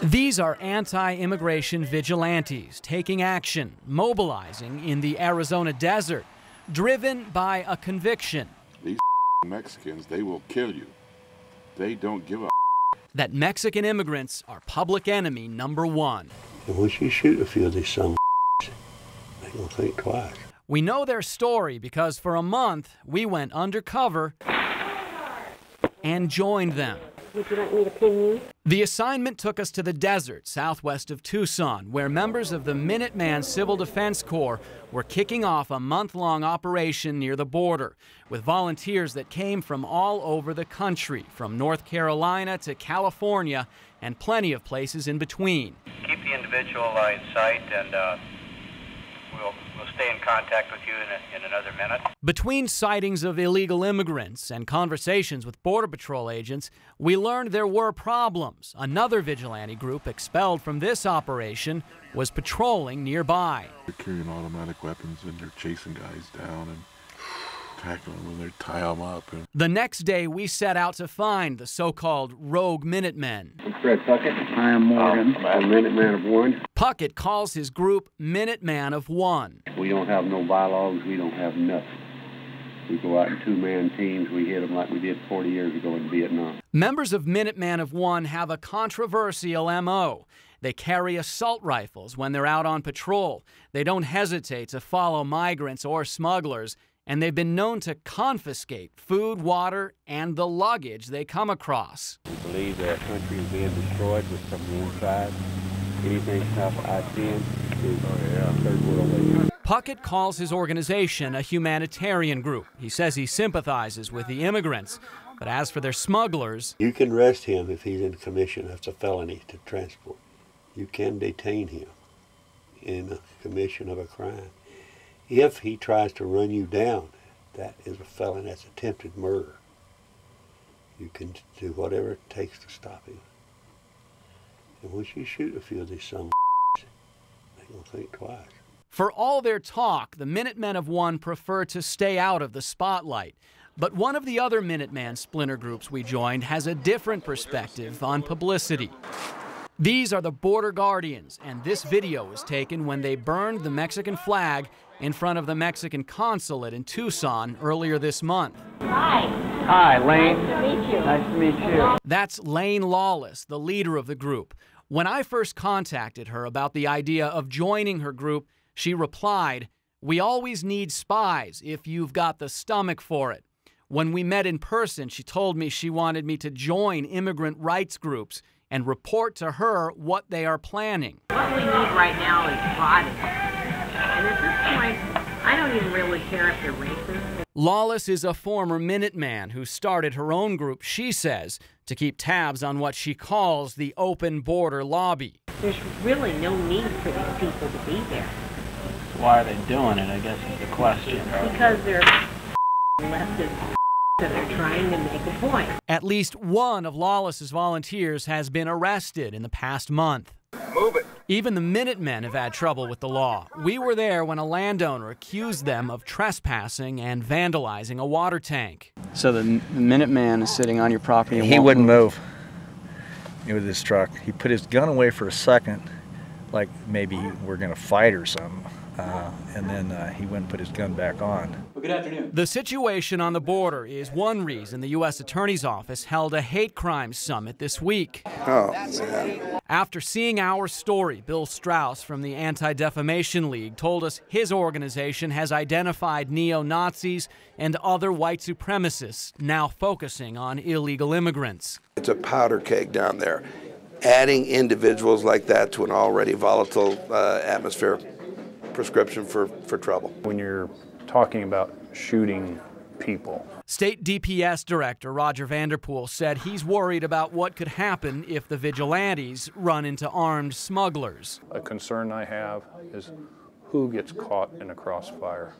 These are anti-immigration vigilantes taking action, mobilizing in the Arizona desert, driven by a conviction. These Mexicans, they will kill you. They don't give a that Mexican immigrants are public enemy number one. And once you shoot a few of these some they don't think twice. We know their story because for a month we went undercover and joined them. Would you like me to pin you? The assignment took us to the desert southwest of Tucson, where members of the Minuteman Civil Defense Corps were kicking off a month-long operation near the border with volunteers that came from all over the country, from North Carolina to California and plenty of places in between. Keep the individual in sight, and we'll stay in contact with you in another minute. Between sightings of illegal immigrants and conversations with Border Patrol agents, we learned there were problems. Another vigilante group expelled from this operation was patrolling nearby. They're carrying automatic weapons and they're chasing guys down and tackling them when they tie them up. The next day, we set out to find the so-called rogue Minutemen. I'm Fred Puckett. I am Morgan. I'm Minuteman of One. Puckett calls his group Minuteman of One. We don't have no bylaws. We don't have nothing. We go out in two-man teams. We hit them like we did 40 years ago in Vietnam. Members of Minuteman of One have a controversial M.O. They carry assault rifles when they're out on patrol. They don't hesitate to follow migrants or smugglers, and they've been known to confiscate food, water, and the luggage they come across. We believe that our country is being destroyed from the inside. Anything south of I-10 is third world aid. Puckett calls his organization a humanitarian group. He says he sympathizes with the immigrants, but as for their smugglers... You can arrest him if he's in commission. That's a felony to transport. You can detain him in a commission of a crime. If he tries to run you down, that is a felony. That's attempted murder. You can do whatever it takes to stop him. And once you shoot a few of these some they don't think twice. For all their talk, the Minutemen of One prefer to stay out of the spotlight. But one of the other Minuteman splinter groups we joined has a different perspective on publicity. These are the Border Guardians, and this video was taken when they burned the Mexican flag in front of the Mexican consulate in Tucson earlier this month. Hi. Hi, Lane. Nice to meet you. Nice to meet you. That's Lane Lawless, the leader of the group. When I first contacted her about the idea of joining her group, she replied, "We always need spies if you've got the stomach for it." When we met in person, she told me she wanted me to join immigrant rights groups and report to her what they are planning. What we need right now is bodies. And at this point, I don't even really care if they're racist. Lawless is a former Minuteman who started her own group, she says, to keep tabs on what she calls the open border lobby. There's really no need for these people to be there. Why are they doing it, I guess, is the question. Because they're leftist and they're trying to make a point. At least one of Lawless's volunteers has been arrested in the past month. Move it. Even the Minutemen have had trouble with the law. We were there when a landowner accused them of trespassing and vandalizing a water tank. So the Minuteman is sitting on your property and he wouldn't move with his truck. He put his gun away for a second, like maybe we're going to fight or something. And then he went and put his gun back on. Well, good afternoon. The situation on the border is one reason the U.S. Attorney's Office held a hate crimes summit this week. Oh, man. After seeing our story, Bill Strauss from the Anti-Defamation League told us his organization has identified neo-Nazis and other white supremacists now focusing on illegal immigrants. It's a powder keg down there. Adding individuals like that to an already volatile atmosphere, prescription for trouble. When you're talking about shooting people. State DPS Director Roger Vanderpool said he's worried about what could happen if the vigilantes run into armed smugglers. A concern I have is who gets caught in a crossfire.